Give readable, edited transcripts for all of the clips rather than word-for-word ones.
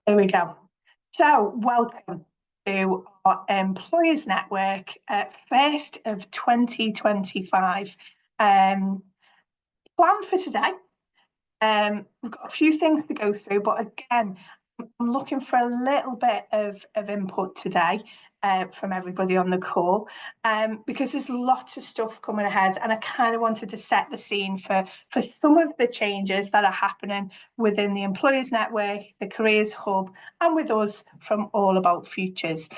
There we go. So, welcome to our Employers Network, first of 2025. Plan for today. We've got a few things to go through, but again, I'm looking for a little bit of input today from everybody on the call, because there's lots of stuff coming ahead, and I kind of wanted to set the scene for some of the changes that are happening within the Employers Network, the Careers Hub, and with us from All About Futures.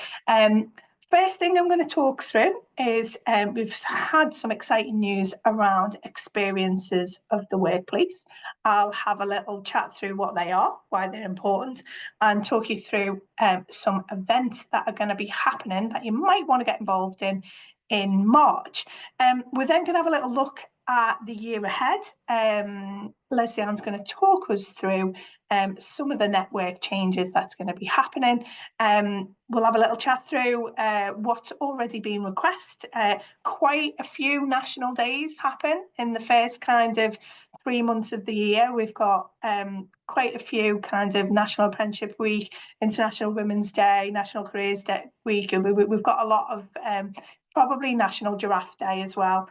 First thing I'm going to talk through is we've had some exciting news around experiences of the workplace. I'll have a little chat through what they are, why they're important, and talk you through some events that are going to be happening that you might want to get involved in March. We're then going to have a little look at the year ahead. Leslie Ann's going to talk us through some of the network changes that's going to be happening. We'll have a little chat through what's already been requested. Quite a few national days happen in the first kind of 3 months of the year. We've got quite a few kind of National Apprenticeship Week, International Women's Day, National Careers Day Week, and we've got a lot of probably National Giraffe Day as well.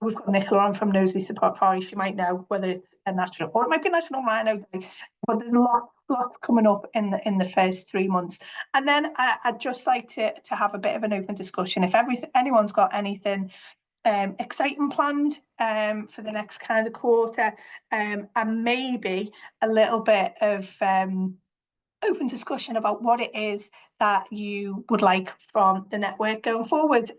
We've got Nicola on from Knowsley Support Forest. You might know whether it's a national or it might be National Rhino Day, but there's lots coming up in the first 3 months. And then I'd just like to have a bit of an open discussion. If anyone's got anything exciting planned for the next kind of quarter, and maybe a little bit of open discussion about what it is that you would like from the network going forward.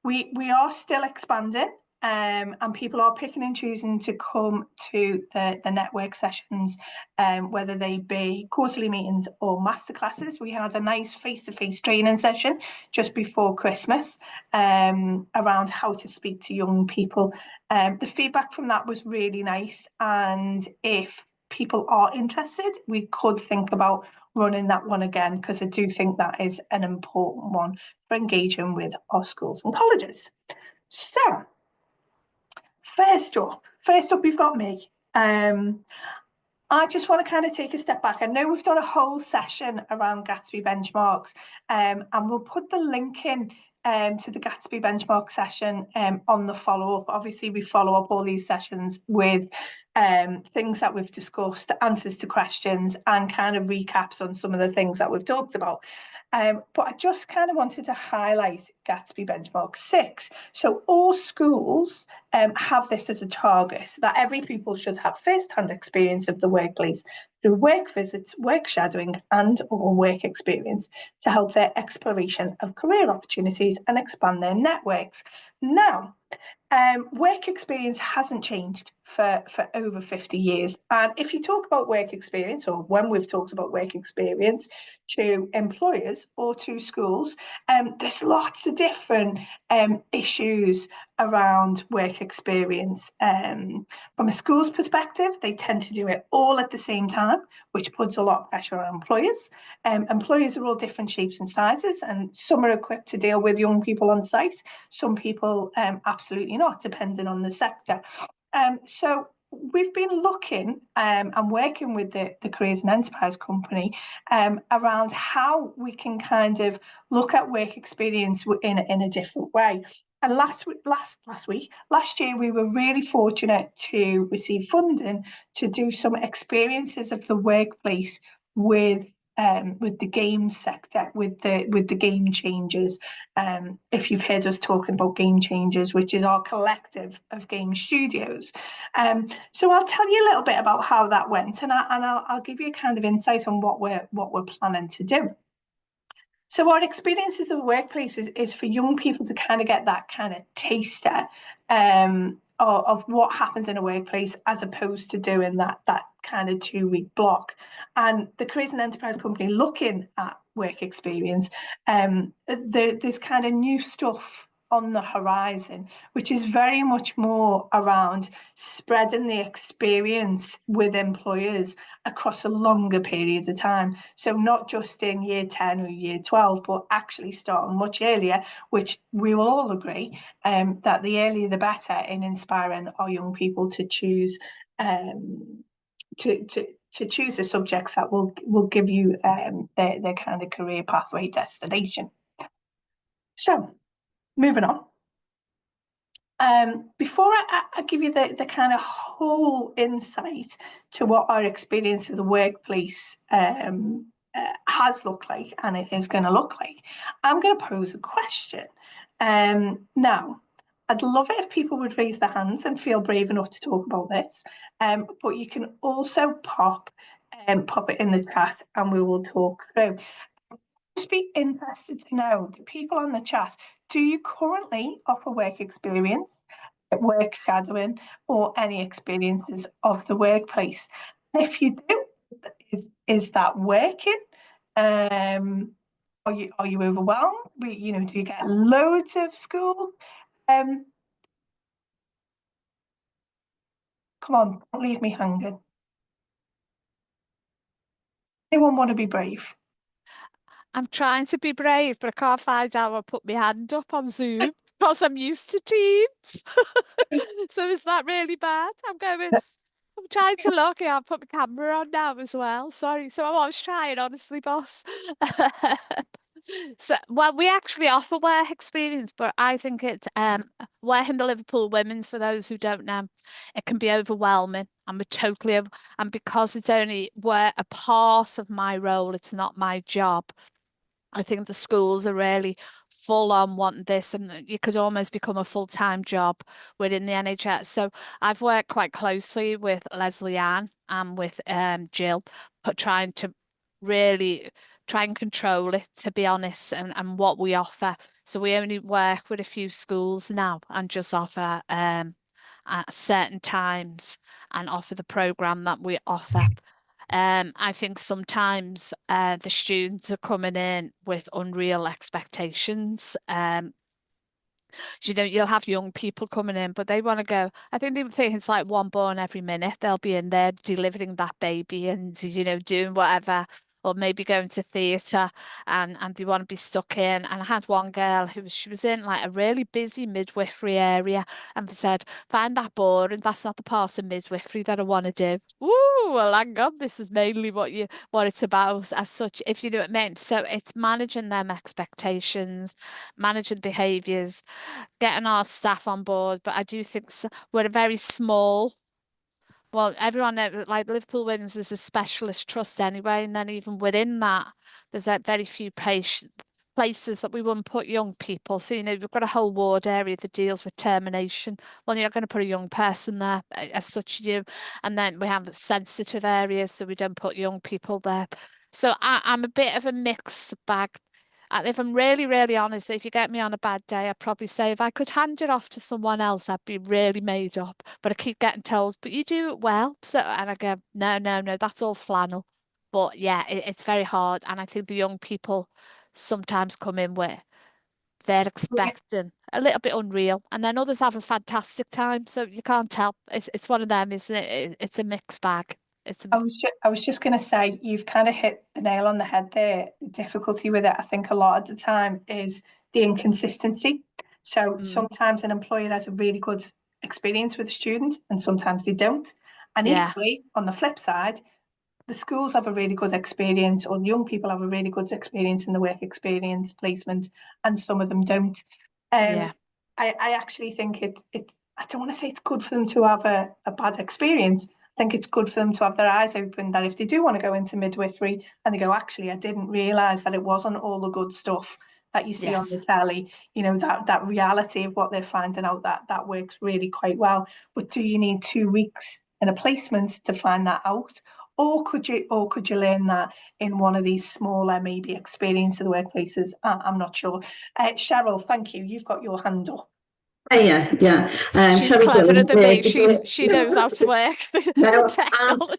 We are still expanding. And people are picking and choosing to come to the network sessions, whether they be quarterly meetings or masterclasses. We had a nice face-to-face training session just before Christmas around how to speak to young people. The feedback from that was really nice, and if people are interested, we could think about running that one again, because I do think that is an important one for engaging with our schools and colleges. So, First up, we've got me. I just want to kind of take a step back. I know we've done a whole session around Gatsby benchmarks, and we'll put the link in to the Gatsby benchmark session on the follow-up. Obviously, we follow up all these sessions with things that we've discussed, answers to questions, and kind of recaps on some of the things that we've talked about. But I just kind of wanted to highlight Gatsby Benchmark 6. So all schools have this as a target, that every pupil should have first-hand experience of the workplace through work visits, work shadowing, and or work experience to help their exploration of career opportunities and expand their networks. Now, work experience hasn't changed for over 50 years. And if you talk about work experience, or when we've talked about work experience to employers or to schools, there's lots of different issues around work experience. From a school's perspective, they tend to do it all at the same time, which puts a lot of pressure on employers. Employers are all different shapes and sizes, and some are equipped to deal with young people on site. Some people absolutely not, depending on the sector. So we've been looking and working with the Careers and Enterprise Company around how we can kind of look at work experience in a different way. And last year, we were really fortunate to receive funding to do some experiences of the workplace with the game sector, with the Game Changers. If you've heard us talking about Game Changers, which is our collective of game studios. So I'll tell you a little bit about how that went, and I'll give you a kind of insight on what we're planning to do. So our experiences of the workplace is for young people to kind of get that kind of taster of what happens in a workplace, as opposed to doing that kind of 2-week block. And the Careers and Enterprise Company, looking at work experience, there's kind of new stuff on the horizon, which is very much more around spreading the experience with employers across a longer period of time. So not just in year 10 or year 12, but actually starting much earlier, which we will all agree that the earlier the better in inspiring our young people to choose to choose the subjects that will give you their kind of career pathway destination. So, moving on. Before I give you the kind of whole insight to what our experience of the workplace has looked like and it is going to look like, I'm going to pose a question. Now, I'd love it if people would raise their hands and feel brave enough to talk about this, but you can also pop it in the chat and we will talk through. Just be interested to know, the people on the chat, do you currently offer work experience, work shadowing, or any experiences of the workplace? And if you do, is that working? Are you overwhelmed? Do you get loads of school? Come on, don't leave me hanging. Anyone want to be brave? I'm trying to be brave, but I can't find how I put my hand up on Zoom because I'm used to Teams. So is that really bad? I'm trying to look. Yeah, I'll put my camera on now as well. Sorry. So I was trying, honestly, boss. So, well, we actually offer work experience, but I think it's working the Liverpool Women's, for those who don't know, it can be overwhelming. And because it's only a part of my role, it's not my job. I think the schools are really full on wanting this, and you could almost become a full-time job within the NHS. So I've worked quite closely with Leslie Ann and with Jill, but trying to really try and control it, to be honest, and what we offer. So we only work with a few schools now and just offer at certain times and offer the program that we offer. I think sometimes the students are coming in with unreal expectations. You'll have young people coming in, but they want to go. I think they think it's like one born every minute. They'll be in there delivering that baby and, doing whatever, or maybe going to theatre and they want to be stuck in. And I had one girl she was in like a really busy midwifery area and said, find that boring. That's not the part of midwifery that I want to do. Ooh, well, hang on, this is mainly what it's about as such, if you know what I mean. So it's managing them expectations, managing behaviours, getting our staff on board. But I do think we're a very small. Well, everyone like Liverpool Women's is a specialist trust anyway, and then even within that, there's very few places that we wouldn't put young people. So we've got a whole ward area that deals with termination. Well, you're not going to put a young person there as such, and then we have sensitive areas, so we don't put young people there. So I'm a bit of a mixed bag. And if I'm really, really honest, if you get me on a bad day, I'd probably say if I could hand it off to someone else, I'd be really made up. But I keep getting told, but you do it well. So, and I go, no, no, no, that's all flannel. But yeah, it's very hard. And I think the young people sometimes come in where they're expecting a little bit unreal. And then others have a fantastic time. So you can't tell. It's one of them, isn't it? It's a mixed bag. I was just going to say, you've kind of hit the nail on the head there. The difficulty with it, I think, a lot of the time is the inconsistency. So sometimes an employer has a really good experience with a student, and sometimes they don't. And equally, on the flip side, the schools have a really good experience, or the young people have a really good experience in the work experience placement, and some of them don't. I actually think I don't want to say it's good for them to have a bad experience. I think it's good for them to have their eyes open, that if they do want to go into midwifery and they go, actually, I didn't realise that it wasn't all the good stuff that you see on the telly, that reality of what they're finding out, that works really quite well. But do you need 2 weeks in a placement to find that out? Or could you learn that in one of these smaller, maybe experience of the workplaces? I'm not sure. Cheryl, thank you. You've got your hand up. Yeah. She's cleverer than me. She knows how to work the technology.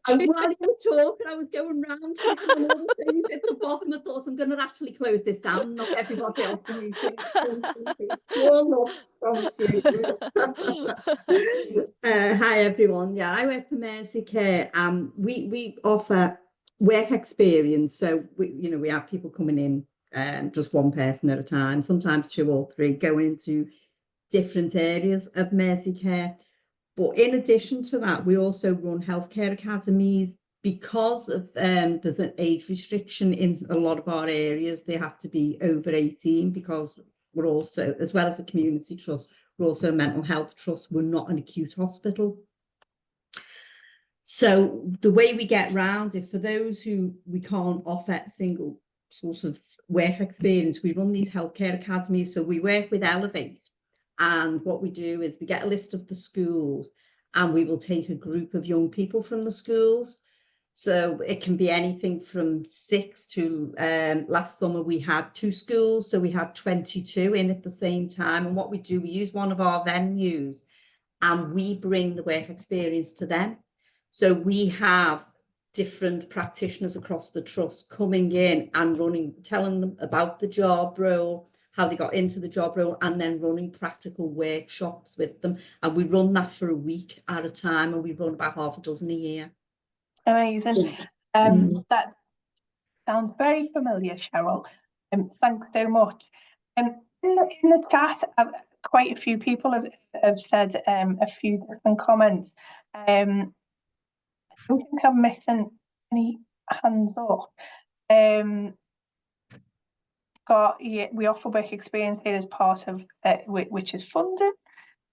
And while you were talking, I was going round clicking on all the things at the bottom. I thought I'm going to actually close this down and knock everybody off the meeting. Hi everyone. Yeah, I work for Mercy Care. We offer work experience. So we have people coming in, just one person at a time, sometimes 2 or 3, going into different areas of Mercy Care. But in addition to that, we also run healthcare academies because of there's an age restriction in a lot of our areas. They have to be over 18 because we're also, as well as a community trust, we're also a mental health trust. We're not an acute hospital. So the way we get round it, for those who we can't offer single sort of work experience, we run these healthcare academies. So we work with Elevate, and what we do is we get a list of the schools and we will take a group of young people from the schools. So it can be anything from 6 to last summer we had 2 schools, so we had 22 in at the same time. And what we do, we use one of our venues and we bring the work experience to them. So we have different practitioners across the trust coming in and running, telling them about the job role, how they got into the job role, and then running practical workshops with them. And we run that for a week at a time, and we run about half a dozen a year. Amazing. That sounds very familiar, Cheryl. Thanks so much. In the chat, quite a few people have said a few different comments. I don't think I'm missing any hands up. We offer work experience here as part of which is funded.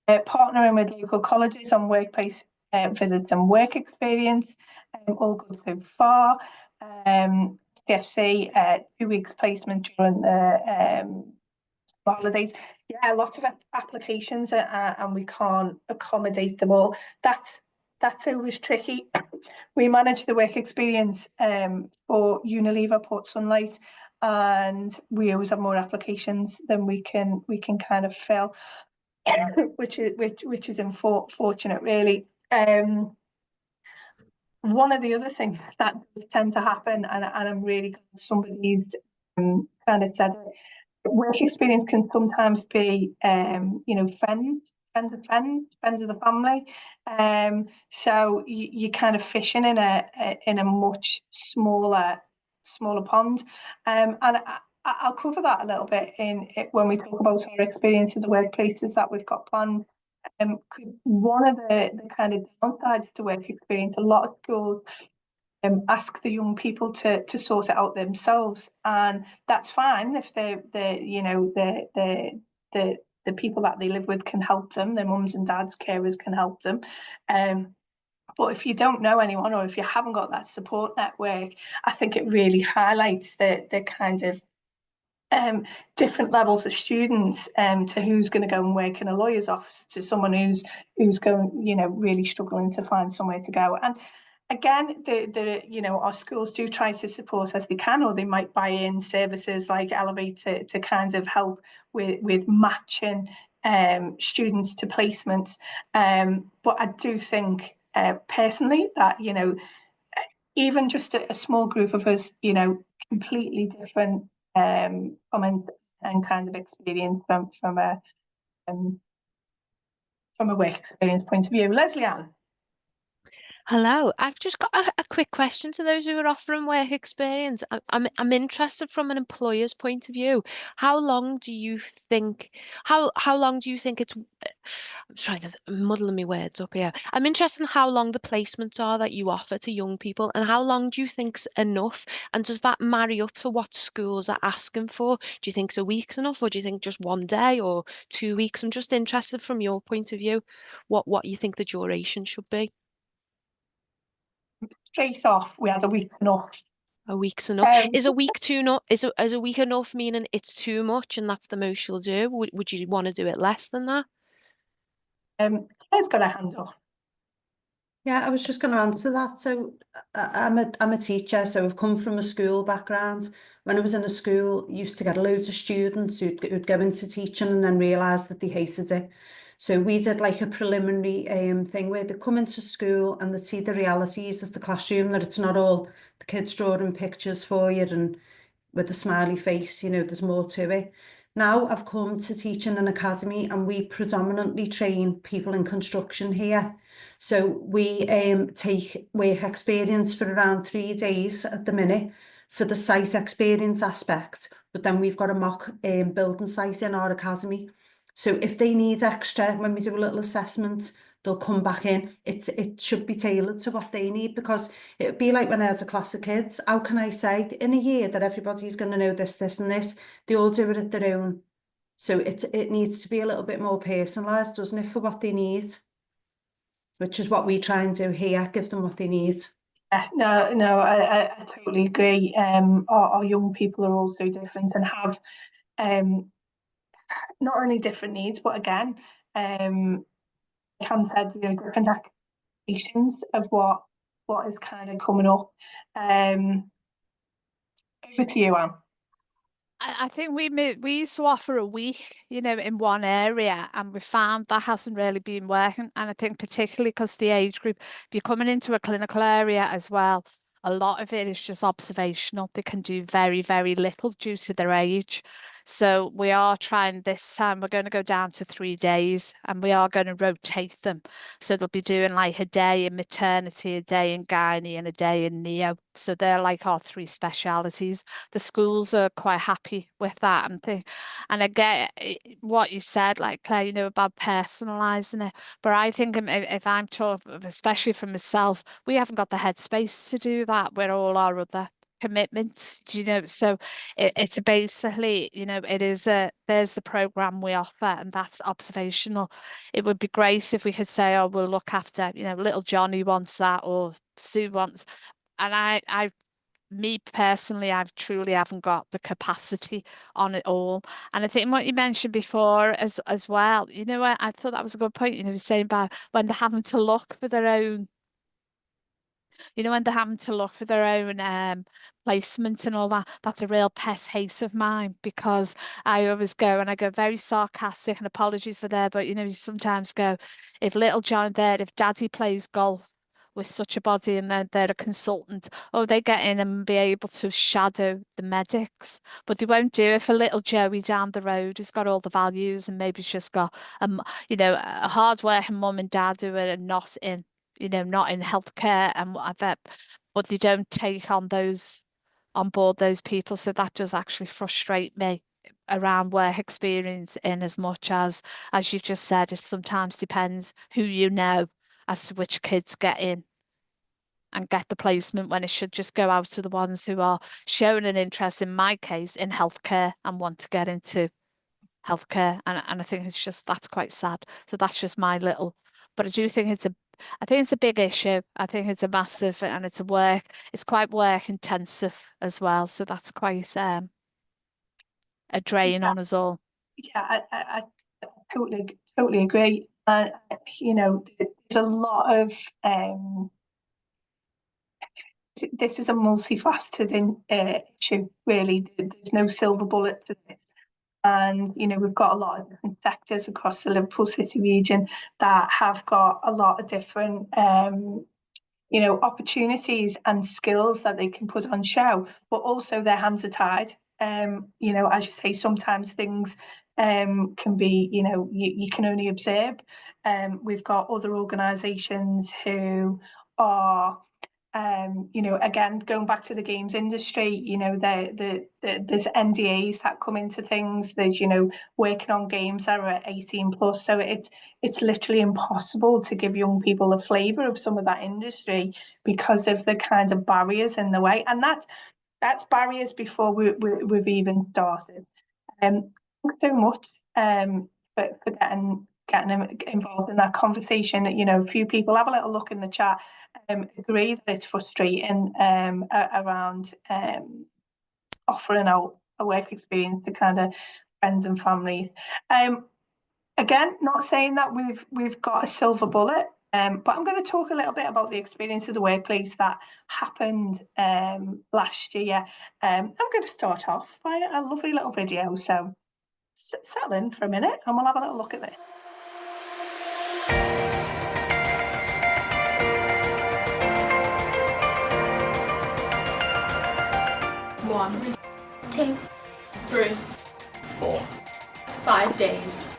Partnering with local colleges on workplace visits and work experience. All good so far. CFC 2 weeks placement during the holidays. Yeah, lots of applications and we can't accommodate them all. That's always tricky. We manage the work experience for Unilever Port Sunlight, and we always have more applications than we can kind of fill, which is unfortunate, really. One of the other things that tend to happen, and I'm really glad somebody's kind of said it, work experience can sometimes be, friends of the family. So you're kind of fishing in a much smaller pond. And I'll cover that a little bit when we talk about our experience of the workplaces that we've got planned. One of the kind of downsides to work experience, a lot of schools ask the young people to sort it out themselves, and that's fine if the people that they live with can help them, their mums and dads, carers can help them. But if you don't know anyone, or if you haven't got that support network, I think it really highlights the kind of different levels of students to who's going to go and work in a lawyer's office, to someone who's going, really struggling to find somewhere to go. And again, our schools do try to support as they can, or they might buy in services like Elevate to kind of help with matching students to placements. But I do think personally that, even just a small group of us, completely different comments and kind of experience from a work experience point of view. Leslie Ann. Hello, I've just got a quick question to those who are offering work experience. I'm interested from an employer's point of view. How long do you think it's I'm trying to muddle my words up here. I'm interested in how long the placements are that you offer to young people, and how long do you think's enough? And does that marry up to what schools are asking for? Do you think a week's enough, or do you think just 1 day or 2 weeks? I'm just interested from your point of view, what you think the duration should be. Straight off, we had a week's enough. A week's enough. Is a week too not? Is a week enough? Meaning it's too much, and that's the most you'll do. Would you want to do it less than that? Claire's got a hand up. Yeah, I was just going to answer that. So I'm a teacher, so I've come from a school background. When I was in a school, I used to get loads of students who'd go into teaching and then realise that they hated it. So we did like a preliminary thing where they come into school and they see the realities of the classroom, that it's not all the kids drawing pictures for you and with a smiley face, there's more to it. Now I've come to teach in an academy, and we predominantly train people in construction here. So we take work experience for around 3 days at the minute for the site experience aspect, but then we've got a mock building site in our academy. So if they need extra, when we do a little assessment, they'll come back in. It should be tailored to what they need, because it would be like when I had a class of kids. How can I say in a year that everybody's going to know this, this and this? They all do it at their own. So it needs to be a little bit more personalised, doesn't it, for what they need? Which is what we try and do here, give them what they need. Yeah, no, I totally agree. Our young people are all so different and have not only different needs, but again, Cam said, you know, different expectations of what is kind of coming up. Over to you, Anne. I think we used to offer a week, you know, in one area, and we found that hasn't really been working. And I think particularly because the age group, if you're coming into a clinical area as well, a lot of it is just observational. They can do very, very little due to their age. So we are trying this time, we're going to go down to 3 days, and we are going to rotate them. So they'll be doing like a day in maternity, a day in gynae, and a day in neo. So they're like our 3 specialities. The schools are quite happy with that. And I get what you said, like Claire, you know, about personalising it. But I think if I'm talking, especially for myself, we haven't got the headspace to do that with all our other commitments, you know. So it's basically, you know, there's the program we offer, and that's observational. It would be great if we could say, oh, we'll look after, you know, little Johnny wants that, or Sue wants. And me personally, I truly haven't got the capacity on it all. And I think what you mentioned before as well, you know, I thought that was a good point, you know, saying about when they're having to look for their own, you know, when they're having to look for their own placement and all that, that's a real pet hate of mine, because I always go, and I go very sarcastic, and apologies for that, but you know, you sometimes go, if little John there, if daddy plays golf with such a body and they're a consultant, oh, they get in and be able to shadow the medics, but they won't do it for little Joey down the road who's got all the values, and maybe she's got you know, a hard-working mum and dad who are not in, you know, not in healthcare and whatever, but they don't take on board those people. So that does actually frustrate me around work experience, in as much as you've just said, it sometimes depends who you know as to which kids get in and get the placement, when it should just go out to the ones who are showing an interest, in my case, in healthcare and want to get into healthcare. And I think it's just, that's quite sad. So that's just my little, but I do think I think it's a big issue. I think it's a massive, and it's quite work intensive as well. So that's quite a drain on us all. Yeah, I totally agree. You know, there's a lot of this is a multifaceted issue, really. There's no silver bullet to this. And, you know, we've got a lot of different sectors across the Liverpool City region that have got a lot of different, you know, opportunities and skills that they can put on show, but also their hands are tied. You know, as you say, sometimes things can be, you know, you can only observe. We've got other organisations who are, you know, again, going back to the games industry, you know, there's NDAs that come into things. There's, you know, working on games that are at 18 plus. So it's literally impossible to give young people a flavour of some of that industry because of the kind of barriers in the way. And that's barriers before we've even started. Thanks so much for getting involved in that conversation. You know, a few people, have a little look in the chat, agree that it's frustrating around offering out a work experience to kind of friends and families. Again, not saying that we've got a silver bullet, but I'm going to talk a little bit about the experience of the workplace that happened last year. I'm going to start off by a lovely little video, so settle in for a minute and we'll have a little look at this. 1, 2, 3, 4, 5 days.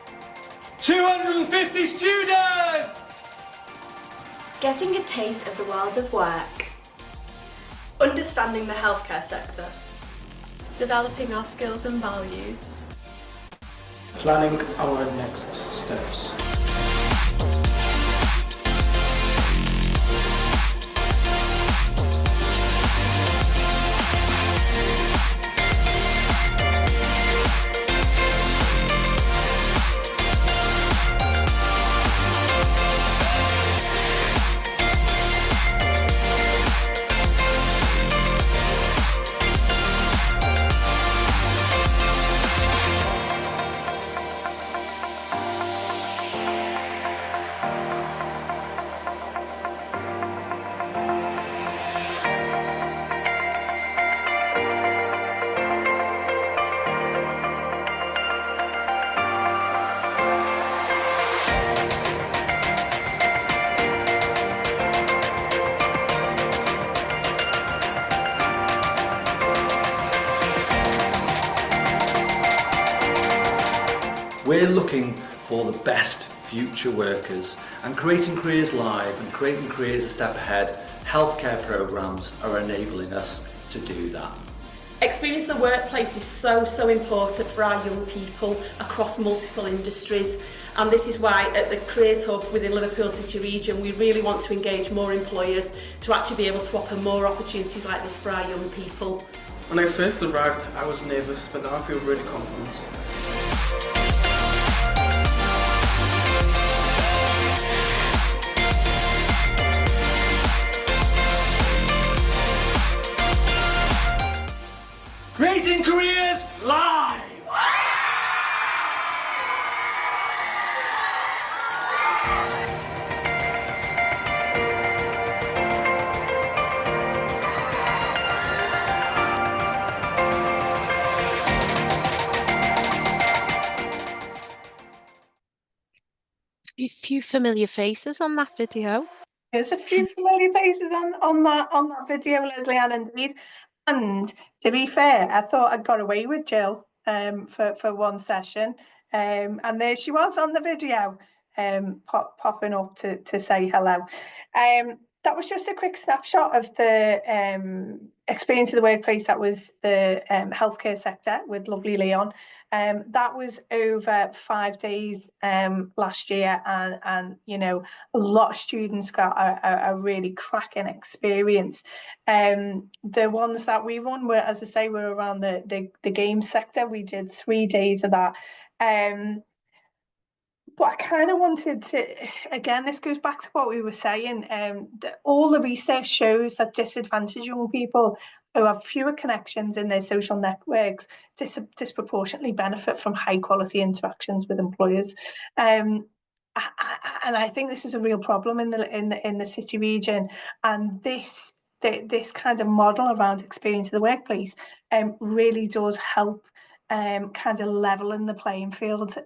250 students! Getting a taste of the world of work. Understanding the healthcare sector. Developing our skills and values. Planning our next steps. We're looking for the best future workers, and Creating Careers Live and Creating Careers a Step Ahead healthcare programmes are enabling us to do that. Experience of the workplace is so important for our young people across multiple industries, and this is why at the Careers Hub within Liverpool City region we really want to engage more employers to actually be able to offer more opportunities like this for our young people. When I first arrived I was nervous, but now I feel really confident. Creating Careers Live! A few familiar faces on that video. There's a few familiar faces on that video, Leslie Ann, indeed. And to be fair, I thought I'd got away with Jill for one session, and there she was on the video, popping up to say hello. That was just a quick snapshot of the experience of the workplace. That was the healthcare sector with lovely Leon. That was over 5 days last year, and you know, a lot of students got a really cracking experience. The ones that we run were, as I say, were around the game sector. We did 3 days of that. But I kind of wanted to, again, this goes back to what we were saying, that all the research shows that disadvantaged young people who have fewer connections in their social networks disproportionately benefit from high quality interactions with employers. And I think this is a real problem in the city region, and this kind of model around experience of the workplace really does help kind of leveling the playing field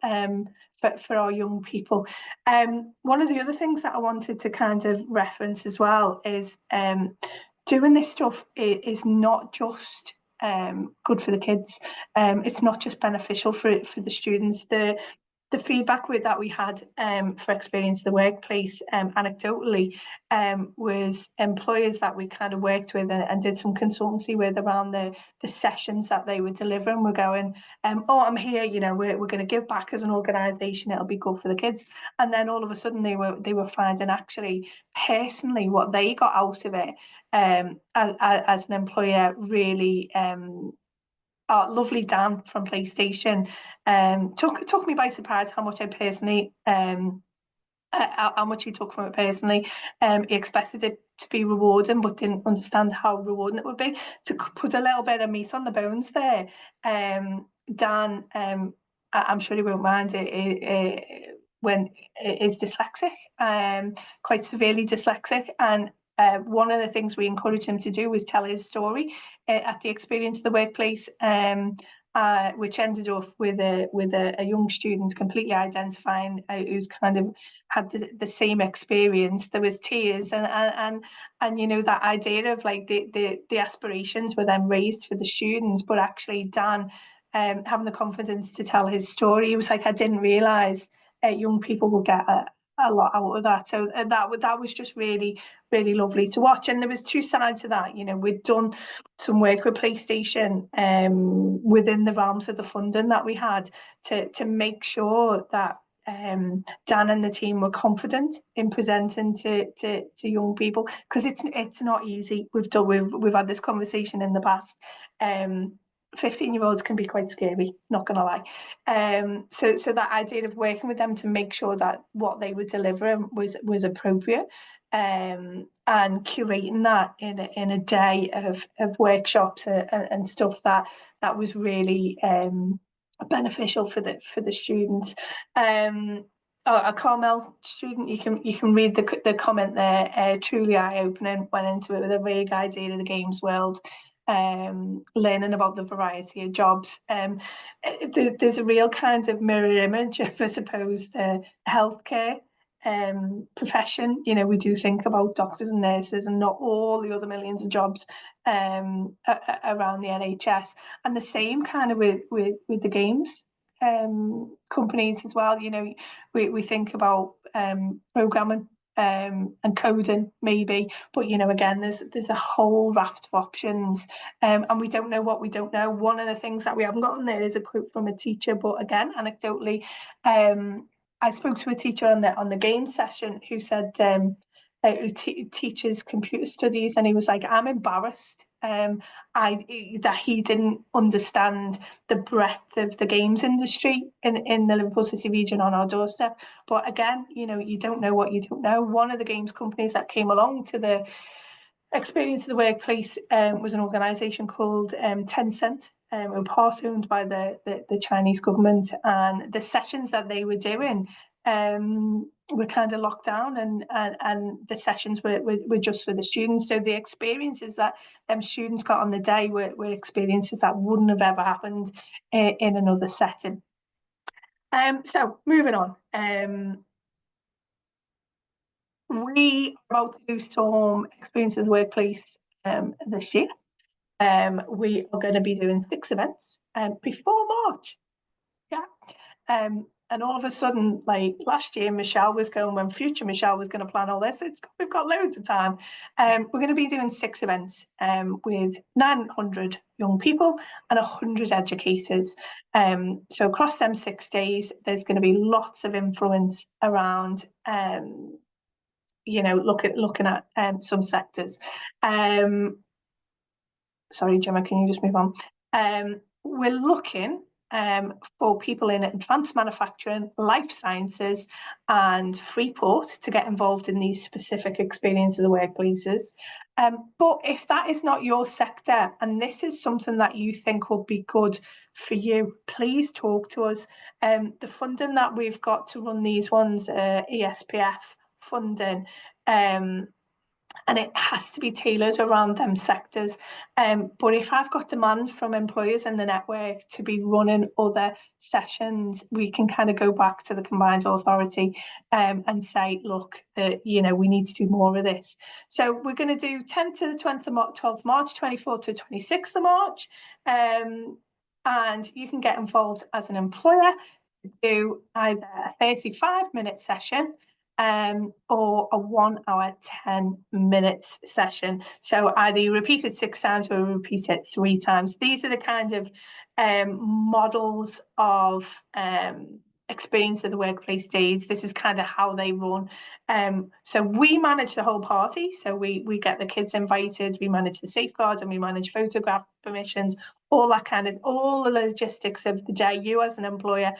for our young people. One of the other things that I wanted to kind of reference as well is doing this stuff is not just good for the kids. It's not just beneficial for the students. The feedback that we had for experience of the workplace, anecdotally, was employers that we kind of worked with and did some consultancy with around the sessions that they were delivering. We're going, oh, I'm here, you know, we're going to give back as an organisation. It'll be good for the kids. And then all of a sudden they were finding actually personally what they got out of it as an employer really. Lovely Dan from PlayStation took me by surprise how much I personally how much he took from it personally. He expected it to be rewarding but didn't understand how rewarding it would be. To put a little bit of meat on the bones there, Dan, I'm sure he won't mind it when is dyslexic, quite severely dyslexic, and one of the things we encouraged him to do was tell his story at the experience of the workplace, which ended up with a young student completely identifying who's kind of had the same experience. There was tears and you know, that idea of like the aspirations were then raised for the students, but actually Dan having the confidence to tell his story, he was like, I didn't realise young people will get a lot out of that. So that was just really, really lovely to watch. And there was two sides to that. You know, we'd done some work with PlayStation within the realms of the funding that we had to make sure that Dan and the team were confident in presenting to young people, because it's not easy. We've had this conversation in the past. 15-year-olds can be quite scary, not gonna lie. So that idea of working with them to make sure that what they were delivering was appropriate, and curating that in a day of workshops and stuff that was really beneficial for the students. A Carmel student, you can read the comment there. Truly eye-opening. Went into it with a vague idea of the games world. Learning about the variety of jobs. There's a real kind of mirror image of, I suppose, the healthcare profession. You know, we do think about doctors and nurses and not all the other millions of jobs around the NHS, and the same kind of with the games companies as well. You know, we think about programming and coding maybe, but you know, again, there's a whole raft of options, and we don't know what we don't know. One of the things that we haven't got on there is a quote from a teacher, but again, anecdotally, I spoke to a teacher on the game session who said who teaches computer studies, and he was like, I'm embarrassed that he didn't understand the breadth of the games industry in the Liverpool City region on our doorstep. But again, you know, you don't know what you don't know. One of the games companies that came along to the Experience of the Workplace was an organisation called Tencent, were part owned by the Chinese government, and the sessions that they were doing were kind of locked down, and the sessions were just for the students. So the experiences that students got on the day were experiences that wouldn't have ever happened in another setting. So moving on. We are about to do some Experience of the Workplace this year. We are going to be doing 6 events before March. Yeah. And all of a sudden, like last year, Michelle was going, when future Michelle was going to plan all this, we've got loads of time. We're going to be doing 6 events with 900 young people and 100 educators. So across them 6 days, there's going to be lots of influence around you know, looking at some sectors. Sorry, Gemma, can you just move on? We're looking for people in advanced manufacturing, life sciences, and freeport to get involved in these specific Experience of the Workplaces. But if that is not your sector, and this is something that you think will be good for you, please talk to us. The funding that we've got to run these ones, ESPF funding, and it has to be tailored around them sectors. But if I've got demand from employers in the network to be running other sessions, we can kind of go back to the combined authority and say, look, you know, we need to do more of this. So we're going to do 10th to the 12th March, 24th to 26th of March. And you can get involved as an employer to do either a 35-minute session or a 1 hour, 10 minutes session. So either you repeat it 6 times or repeat it 3 times. These are the kind of models of Experience of the Workplace days. This is kind of how they run. So we manage the whole party. So we get the kids invited, we manage the safeguard, and we manage photograph permissions, all the logistics of the day. You as an employer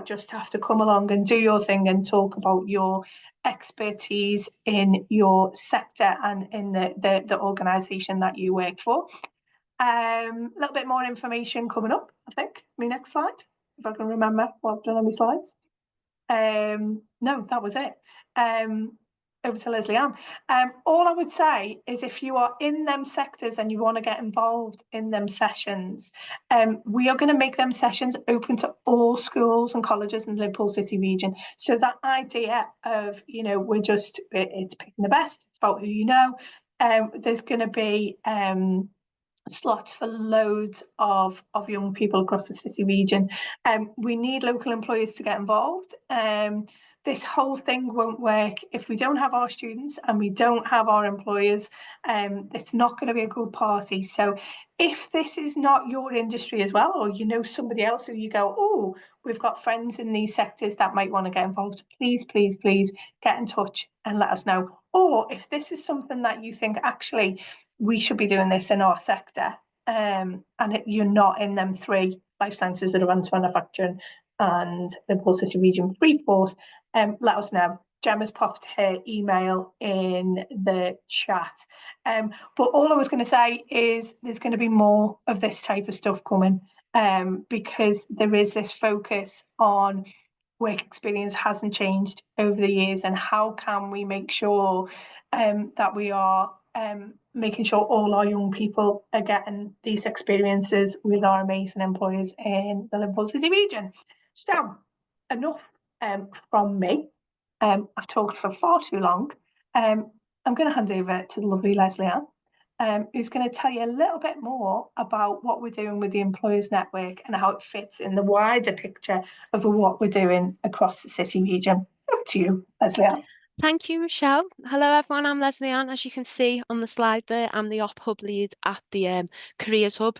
just have to come along and do your thing and talk about your expertise in your sector and in the organisation that you work for. A little bit more information coming up, I think. My next slide, if I can remember what I've done on my slides. No, that was it. Over to Leslie Ann. All I would say is if you are in them sectors and you want to get involved in them sessions, we are going to make them sessions open to all schools and colleges in the Liverpool City region. So that idea of, you know, it's picking the best, it's about who you know. There's going to be slots for loads of young people across the city region. We need local employers to get involved. This whole thing won't work if we don't have our students and we don't have our employers. It's not going to be a good party. So if this is not your industry as well, or you know somebody else who you go, oh, we've got friends in these sectors that might want to get involved, please, please, please get in touch and let us know. Or if this is something that you think, actually, we should be doing this in our sector, and you're not in them 3, life sciences, advanced manufacturing, and Liverpool City region freeport, let us know. Gemma's popped her email in the chat. But all I was going to say is there's going to be more of this type of stuff coming, because there is this focus on work experience hasn't changed over the years, and how can we make sure that we are making sure all our young people are getting these experiences with our amazing employers in the Liverpool City region. So enough from me. I've talked for far too long. I'm going to hand over to the lovely Leslie Ann who's going to tell you a little bit more about what we're doing with the Employers Network and how it fits in the wider picture of what we're doing across the city region. Over to you, Leslie-Ann. Thank you, Michelle. Hello, everyone. I'm Leslie-Ann. As you can see on the slide there, I'm the Op Hub lead at the Careers Hub.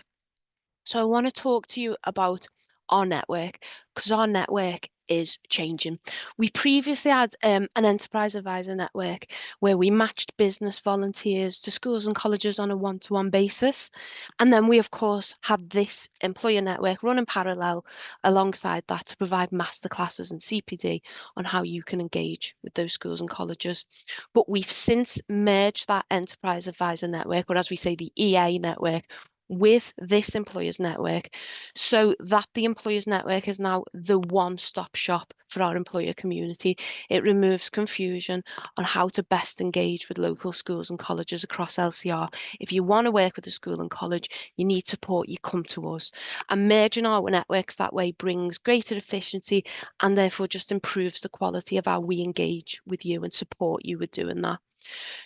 So I want to talk to you about our network, because our network is changing. We previously had an enterprise advisor network where we matched business volunteers to schools and colleges on a one-to-one basis. And then we, of course, had this employer network running parallel alongside that to provide masterclasses and CPD on how you can engage with those schools and colleges. But we've since merged that enterprise advisor network, or as we say, the EA network, with this employers network, so that the employers network is now the one-stop shop for our employer community. It removes confusion on how to best engage with local schools and colleges across LCR. If you want to work with a school and college, you need support, you come to us. And merging our networks that way brings greater efficiency and therefore just improves the quality of how we engage with you and support you with doing that.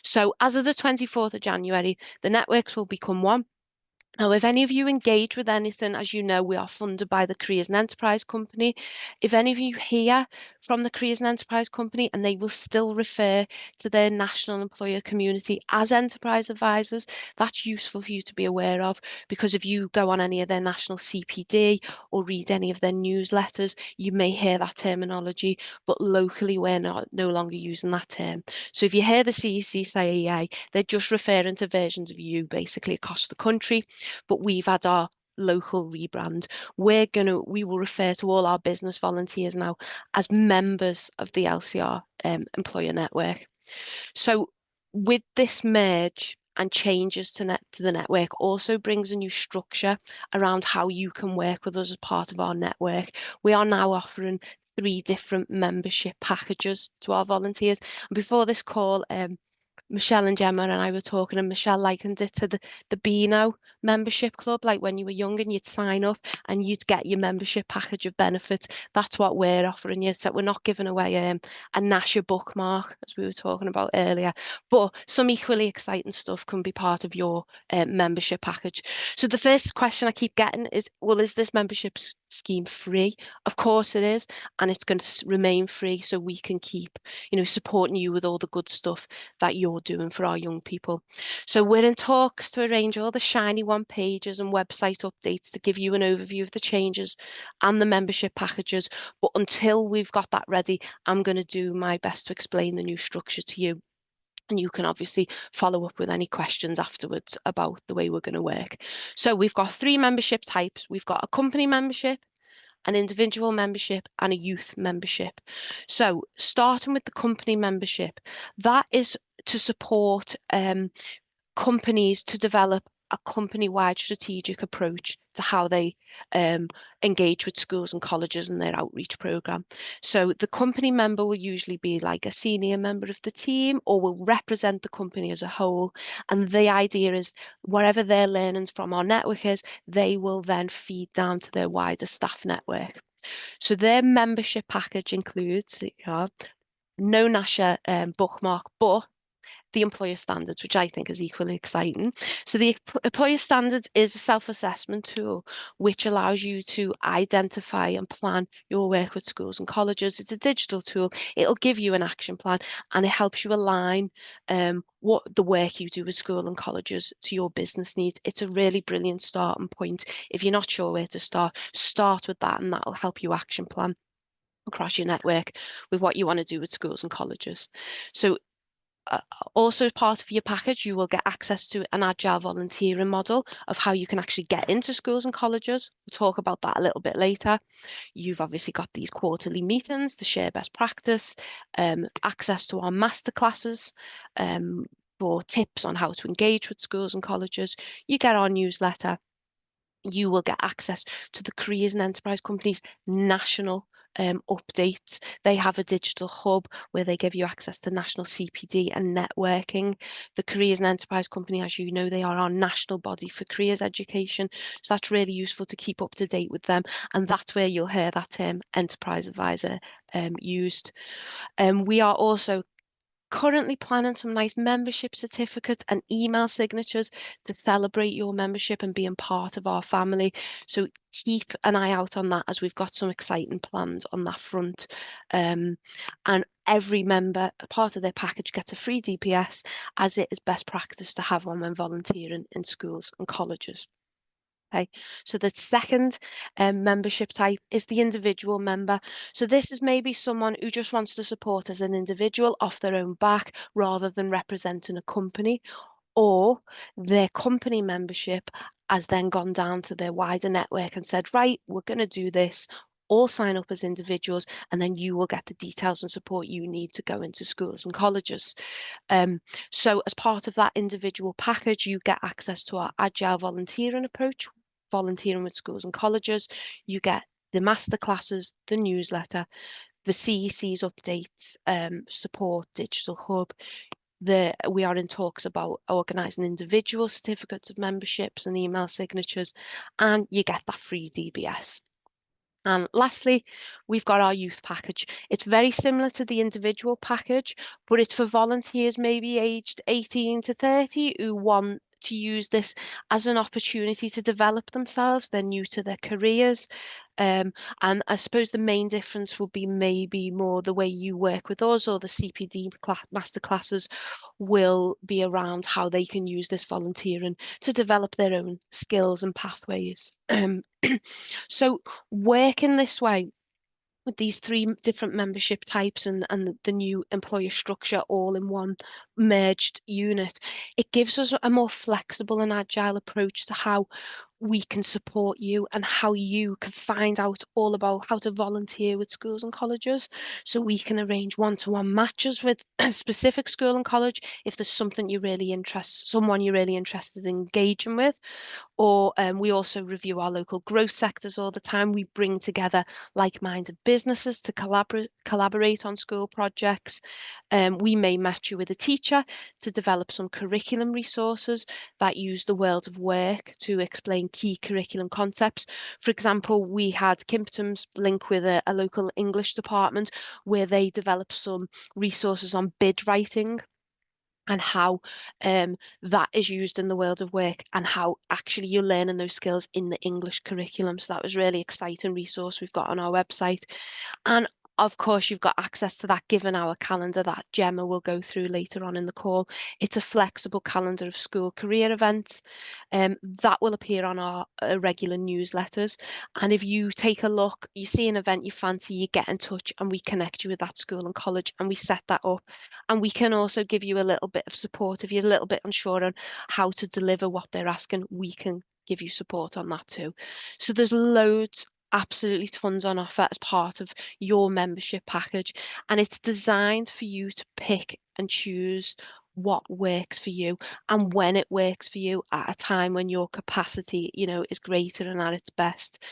So as of the 24th of January, the networks will become one. Now, if any of you engage with anything, as you know, we are funded by the Careers and Enterprise Company. If any of you hear from the Careers and Enterprise Company, and they will still refer to their national employer community as enterprise advisors, that's useful for you to be aware of, because if you go on any of their national CPD or read any of their newsletters, you may hear that terminology, but locally we're no longer using that term. So if you hear the CEC say EA, they're just referring to versions of you basically across the country. But we've had our local rebrand. We will refer to all our business volunteers now as members of the LCR employer network. So with this merge and changes to the network also brings a new structure around how you can work with us as part of our network. We are now offering 3 different membership packages to our volunteers. And before this call, Michelle and Gemma and I were talking, and Michelle likened it to the Beano membership club, like when you were young and you'd sign up and you'd get your membership package of benefits. That's what we're offering you. So we're not giving away a Nasher bookmark, as we were talking about earlier, but some equally exciting stuff can be part of your membership package. So the first question I keep getting is, well, is this membership scheme free? Of course it is, and it's going to remain free so we can keep, supporting you with all the good stuff that you're doing for our young people. So we're in talks to arrange all the shiny one pages and website updates to give you an overview of the changes and the membership packages. But until we've got that ready, I'm going to do my best to explain the new structure to you. And you can obviously follow up with any questions afterwards about the way we're going to work. So we've got 3 membership types. We've got a company membership, an individual membership, and a youth membership. So starting with the company membership, that is to support companies to develop a company-wide strategic approach to how they engage with schools and colleges and their outreach program. So the company member will usually be like a senior member of the team or will represent the company as a whole. And the idea is whatever their learnings from our network is, they will then feed down to their wider staff network. So their membership package includes no Nasher bookmark, but the employer standards, which I think is equally exciting. So the employer standards is a self-assessment tool which allows you to identify and plan your work with schools and colleges. It's a digital tool. It'll give you an action plan and it helps you align what the work you do with school and colleges to your business needs. It's a really brilliant starting point. If you're not sure where to start with that, and that'll help you action plan across your network with what you want to do with schools and colleges. So also as part of your package, you will get access to an agile volunteering model of how you can actually get into schools and colleges. We'll talk about that a little bit later. You've obviously got these quarterly meetings to share best practice, access to our masterclasses for tips on how to engage with schools and colleges. You get our newsletter. You will get access to the Careers and Enterprise Company's national updates. They have a digital hub where they give you access to national CPD and networking. The Careers and Enterprise Company, as you know, they are our national body for careers education. So that's really useful to keep up to date with them. And that's where you'll hear that term enterprise advisor used. We are also currently planning some nice membership certificates and email signatures to celebrate your membership and being part of our family. So keep an eye out on that, as we've got some exciting plans on that front. And every member, part of their package, gets a free DBS, as it is best practice to have one when volunteering in schools and colleges. Okay, so the second membership type is the individual member. So this is maybe someone who just wants to support as an individual off their own back rather than representing a company, or their company membership has then gone down to their wider network and said, right, we're going to do this. All sign up as individuals, and then you will get the details and support you need to go into schools and colleges. So as part of that individual package, you get access to our agile volunteering approach, volunteering with schools and colleges. You get the masterclasses, the newsletter, the CEC's updates, support, digital hub. We are in talks about organising individual certificates of memberships and email signatures, and you get that free DBS. And lastly, we've got our youth package. It's very similar to the individual package, but it's for volunteers maybe aged 18 to 30 who want to use this as an opportunity to develop themselves. They're new to their careers. And I suppose the main difference will be maybe more the way you work with us, or the CPD masterclasses will be around how they can use this volunteering to develop their own skills and pathways. So working this way with these three different membership types and the new employer structure all in one merged unit, it gives us a more flexible and agile approach to how we can support you and how you can find out all about how to volunteer with schools and colleges. So we can arrange one-to-one matches with a specific school and college if there's someone you're really interested in engaging with. Or we also review our local growth sectors all the time. We bring together like-minded businesses to collaborate on school projects. We may match you with a teacher to develop some curriculum resources that use the world of work to explain key curriculum concepts. For example, we had Kimpton's link with a local English department where they developed some resources on bid writing and how that is used in the world of work, and how actually you're learning those skills in the English curriculum. So that was really exciting resource we've got on our website. And of course, you've got access to that given our calendar that Gemma will go through later on in the call. It's a flexible calendar of school career events that will appear on our regular newsletters. And if you take a look, you see an event you fancy, you get in touch and we connect you with that school and college and we set that up. And we can also give you a little bit of support. If you're a little bit unsure on how to deliver what they're asking, we can give you support on that too. So there's loads, absolutely tons on offer as part of your membership package, and it's designed for you to pick and choose what works for you and when it works for you at a time when your capacity, is greater and at its best.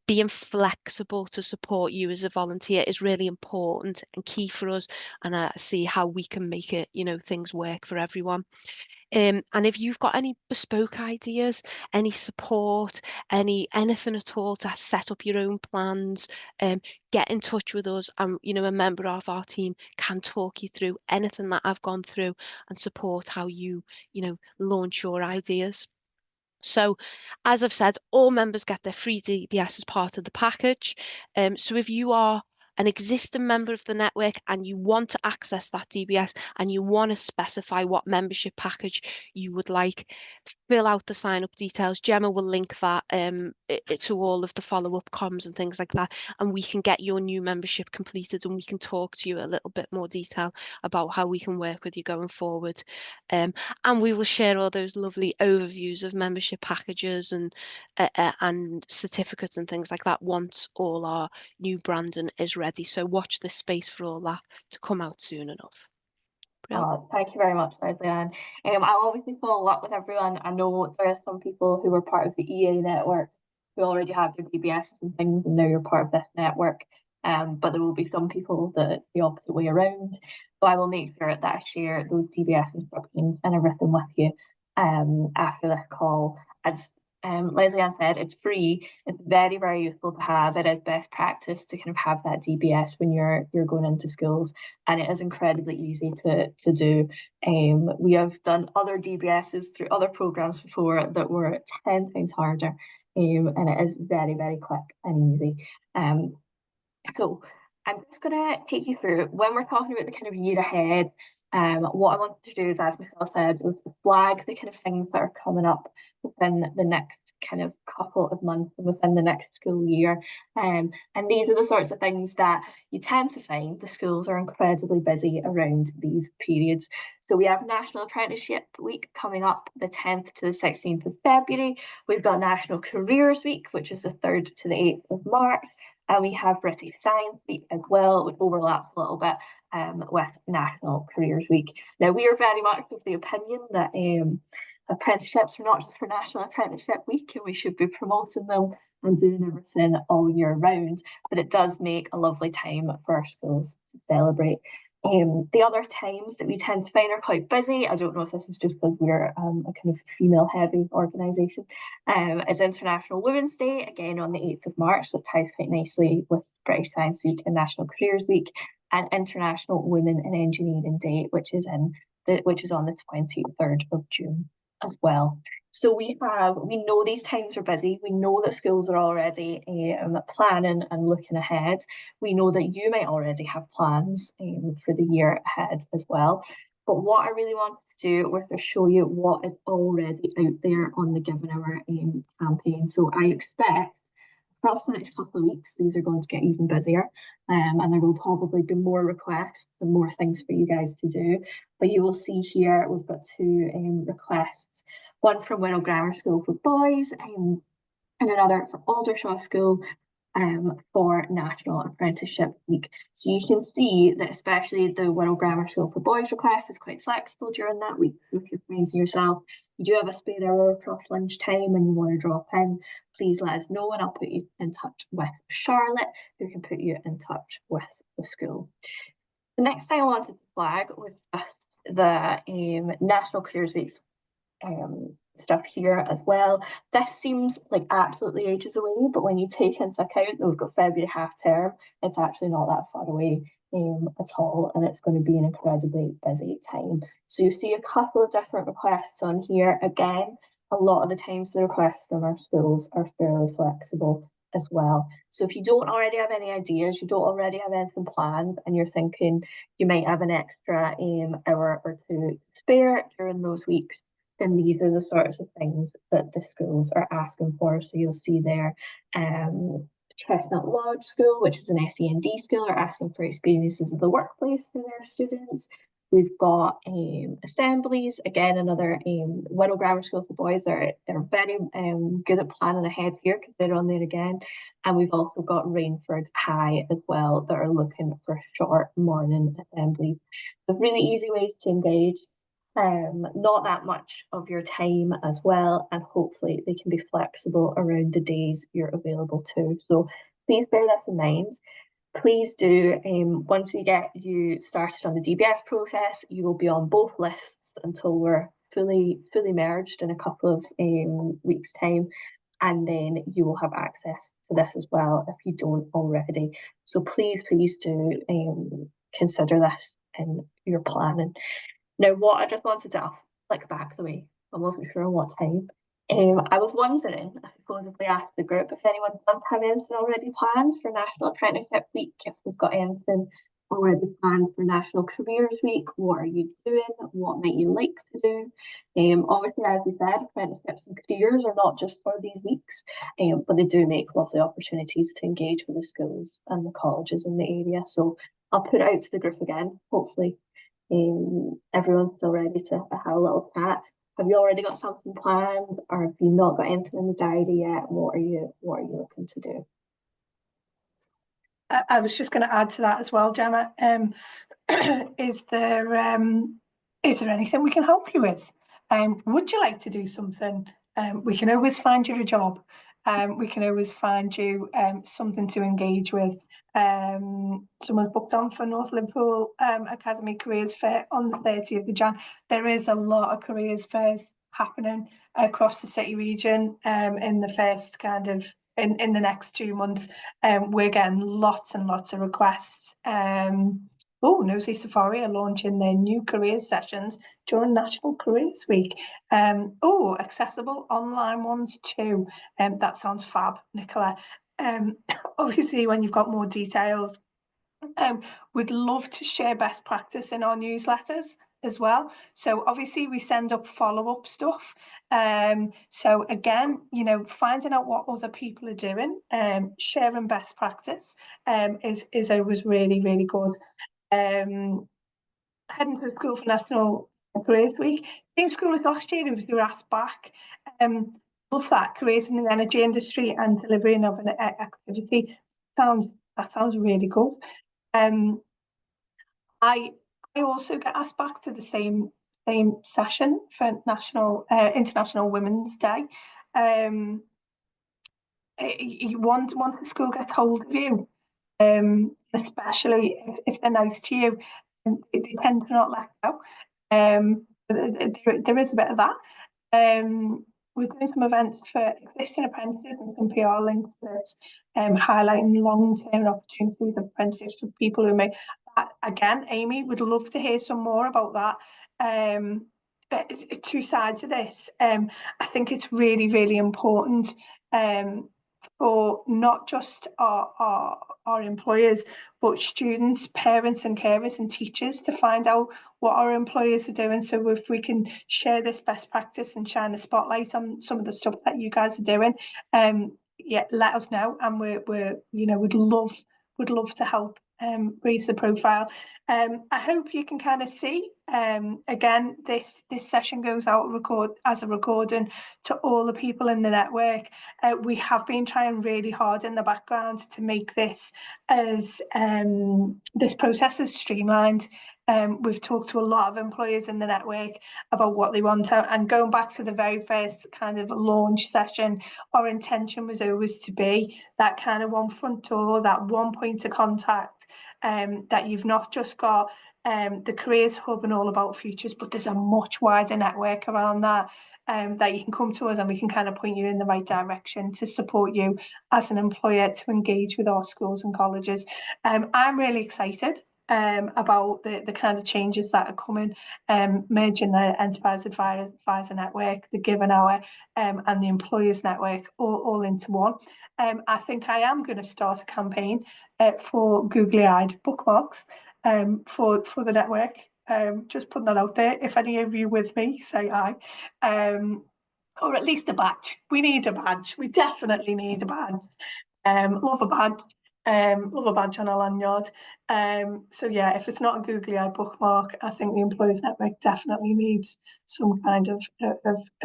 Being flexible to support you as a volunteer is really important and key for us, and see how we can make it, things work for everyone. And if you've got any bespoke ideas, any support, anything at all to set up your own plans, get in touch with us, and a member of our team can talk you through anything that I've gone through and support how you launch your ideas. So, as I've said, all members get their free DBS as part of the package. So if you are an existing member of the network and you want to access that DBS and you want to specify what membership package you would like, fill out the sign up details. Gemma will link that to all of the follow-up comms and things like that, and we can get your new membership completed and we can talk to you a little bit more detail about how we can work with you going forward. And we will share all those lovely overviews of membership packages and certificates and things like that once all our new branding is ready. So watch this space for all that to come out soon enough. Thank you very much, Anne. I'll obviously follow up with everyone. I know there are some people who are part of the EA network who already have their DBSs and things, and now you're part of this network. But there will be some people that it's the opposite way around. So I will make sure that I share those DBS instructions and everything with you after this call. Leslie Ann said, it's free. It's very, very useful to have. It is best practice to kind of have that DBS when you're going into schools, and it is incredibly easy to do. We have done other DBSs through other programs before that were 10 times harder, and it is very, very quick and easy. So I'm just going to take you through, when we're talking about the kind of year ahead, what I wanted to do, as Michelle said, was to flag the kind of things that are coming up within the next kind of couple of months and within the next school year. And these are the sorts of things that you tend to find the schools are incredibly busy around these periods. So we have National Apprenticeship Week coming up the 10th to the 16th of February. We've got National Careers Week, which is the 3rd to the 8th of March. And we have British Science Week as well, which overlaps a little bit with National Careers Week. Now, we are very much of the opinion that apprenticeships are not just for National Apprenticeship Week, and we should be promoting them and doing everything all year round, but it does make a lovely time for our schools to celebrate. The other times that we tend to find are quite busy, I don't know if this is just because we're a kind of female heavy organisation, is International Women's Day, again on the 8th of March, so it ties quite nicely with British Science Week and National Careers Week, and International Women in Engineering Day, which is on the 23rd of June as well. So we know these times are busy. We know that schools are already planning and looking ahead. We know that you might already have plans for the year ahead as well. But what I really wanted to do was to show you what is already out there on the Given Hour campaign. So I expect across the next couple of weeks, these are going to get even busier, and there will probably be more requests and more things for you guys to do. But you will see here, we've got 2 requests, one from Winnow Grammar School for boys and another for Aldershaw School for National Apprenticeship Week. So you can see that especially the Winnow Grammar School for boys request is quite flexible during that week. So if you're finding yourself, you do have a spare hour across lunchtime and you want to drop in, please let us know and I'll put you in touch with Charlotte, who can put you in touch with the school. The next thing I wanted to flag was just the National Careers Week stuff here as well. This seems like absolutely ages away, but when you take into account that we've got February half term, it's actually not that far away at all, and it's going to be an incredibly busy time. So you see a couple of different requests on here. Again, a lot of the times the requests from our schools are fairly flexible as well. So if you don't already have any ideas, you don't already have anything planned, and you're thinking you might have an extra hour or two to spare during those weeks, then these are the sorts of things that the schools are asking for. So you'll see there, Chestnut Lodge School, which is an SEND school, are asking for experiences of the workplace for their students. We've got assemblies, again, another Winnow Grammar School for boys. They're very good at planning ahead here because they're on there again. And we've also got Rainford High as well that are looking for short morning assemblies. So really easy ways to engage. Not that much of your time as well, and hopefully they can be flexible around the days you're available to. So please bear this in mind. Please do, once we get you started on the DBS process, you will be on both lists until we're fully merged in a couple of weeks' time, and then you will have access to this as well if you don't already. So please do consider this in your planning. Now, what I just wanted to flick back the way, I wasn't sure on what time. I was wondering, I suppose if we asked the group, if anyone does have anything already planned for National Apprenticeship Week, if we've got anything already planned for National Careers Week, what are you doing? What might you like to do? Obviously, as we said, apprenticeships and careers are not just for these weeks, but they do make lovely opportunities to engage with the schools and the colleges in the area. So I'll put it out to the group again, hopefully. Everyone's still ready to have a little chat. Have you already got something planned, or have you not got anything in the diary yet? What are you looking to do? I was just going to add to that as well, Gemma. Is there anything we can help you with? Would you like to do something? We can always find you a job. We can always find you something to engage with. Someone's booked on for North Liverpool Academy Careers Fair on the 30th of Jan. There is a lot of careers fairs happening across the city region in the first kind of in the next 2 months. We're getting lots and lots of requests. Nosy Safari are launching their new careers sessions during National Careers Week. Accessible online ones too. That sounds fab, Nicola. Obviously, when you've got more details, we'd love to share best practice in our newsletters as well. So obviously we send up follow-up stuff. So again, finding out what other people are doing, sharing best practice is always really, really good. Heading to school for National Careers Week. Same school as last year, we were asked back. Love that, careers in the energy industry and delivering of an activity. That sounds really good. I also get asked back to the same session for International Women's Day. Once the school gets hold of you, especially if they're nice to you, they tend to not let go. There is a bit of that. We're doing some events for existing apprentices and some PR links that highlighting long-term opportunities of apprenticeships for people who may. Again, Amy, would love to hear some more about that. Two sides of this. I think it's really, really important for not just our employers, but students, parents and carers and teachers to find out what our employers are doing. So if we can share this best practice and shine a spotlight on some of the stuff that you guys are doing, let us know, and would love to help raise the profile. I hope you can kind of see, again, this session goes out as a recording to all the people in the network. We have been trying really hard in the background to make this as this process is streamlined. We've talked to a lot of employers in the network about what they want, and going back to the very first kind of launch session, our intention was always to be that kind of one front door, that one point of contact, that you've not just got the Careers Hub and All About Futures, but there's a much wider network around that, that you can come to us and we can kind of point you in the right direction to support you as an employer to engage with our schools and colleges. I'm really excited about the kind of changes that are coming, merging the Enterprise Advisor Network, the Given Hour, and the Employers Network all into one. I think I am going to start a campaign for googly-eyed bookmarks for the network. Just putting that out there. If any of you with me, say aye. Or at least a badge. We need a badge. We definitely need a badge. Love a badge. Love a badge on a lanyard. So yeah, if it's not a googly-eyed bookmark, I think the Employers Network definitely needs some kind of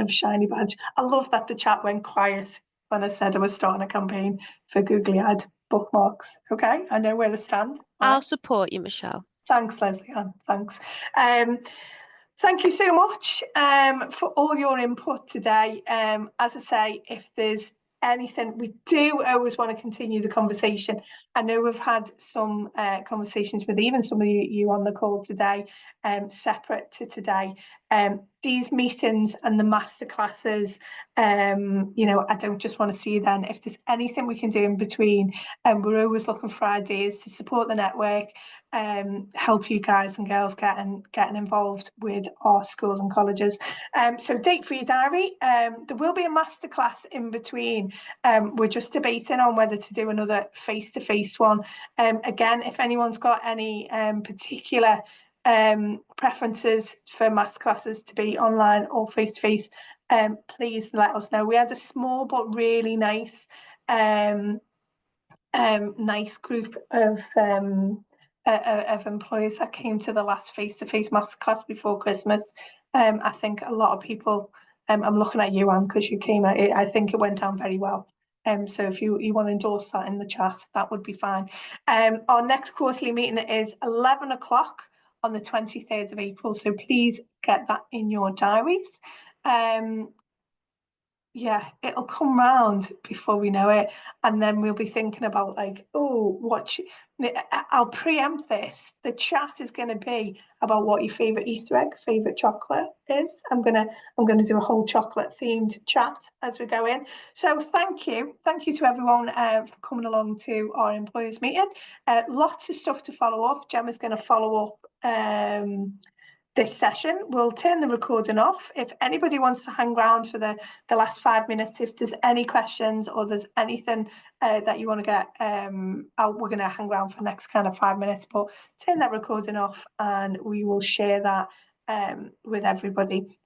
shiny badge. I love that the chat went quiet when I said I was starting a campaign for googly-eyed bookmarks. Okay, I know where to stand. I'll support you, Michelle. Thanks, Leslie Ann. Thanks. Thank you so much for all your input today. As I say, if there's anything, we do always want to continue the conversation. I know we've had some conversations with even some of you on the call today, separate to today. These meetings and the masterclasses, I don't just want to see them. If there's anything we can do in between, we're always looking for ideas to support the network, help you guys and girls getting involved with our schools and colleges. So date for your diary. There will be a masterclass in between. We're just debating on whether to do another face-to-face one. Again, if anyone's got any particular preferences for masterclasses to be online or face-to-face, please let us know. We had a small but really nice group of employees that came to the last face-to-face masterclass before Christmas. I think a lot of people, I'm looking at you, Anne, because you came out. I think it went down very well. So if you want to endorse that in the chat, that would be fine. Our next quarterly meeting is 11 o'clock on the 23rd of April. So please get that in your diaries. yeah, it'll come round before we know it, and then we'll be thinking about like, oh, I'll preempt this. The chat is going to be about what your favorite Easter egg, favorite chocolate is. I'm gonna do a whole chocolate themed chat as we go in. So thank you to everyone for coming along to our employers meeting. Lots of stuff to follow up. Gemma's going to follow up this session. We'll turn the recording off. If anybody wants to hang around for the last 5 minutes, if there's any questions or there's anything that you want to get out, we're going to hang around for the next kind of 5 minutes, but turn that recording off and we will share that with everybody.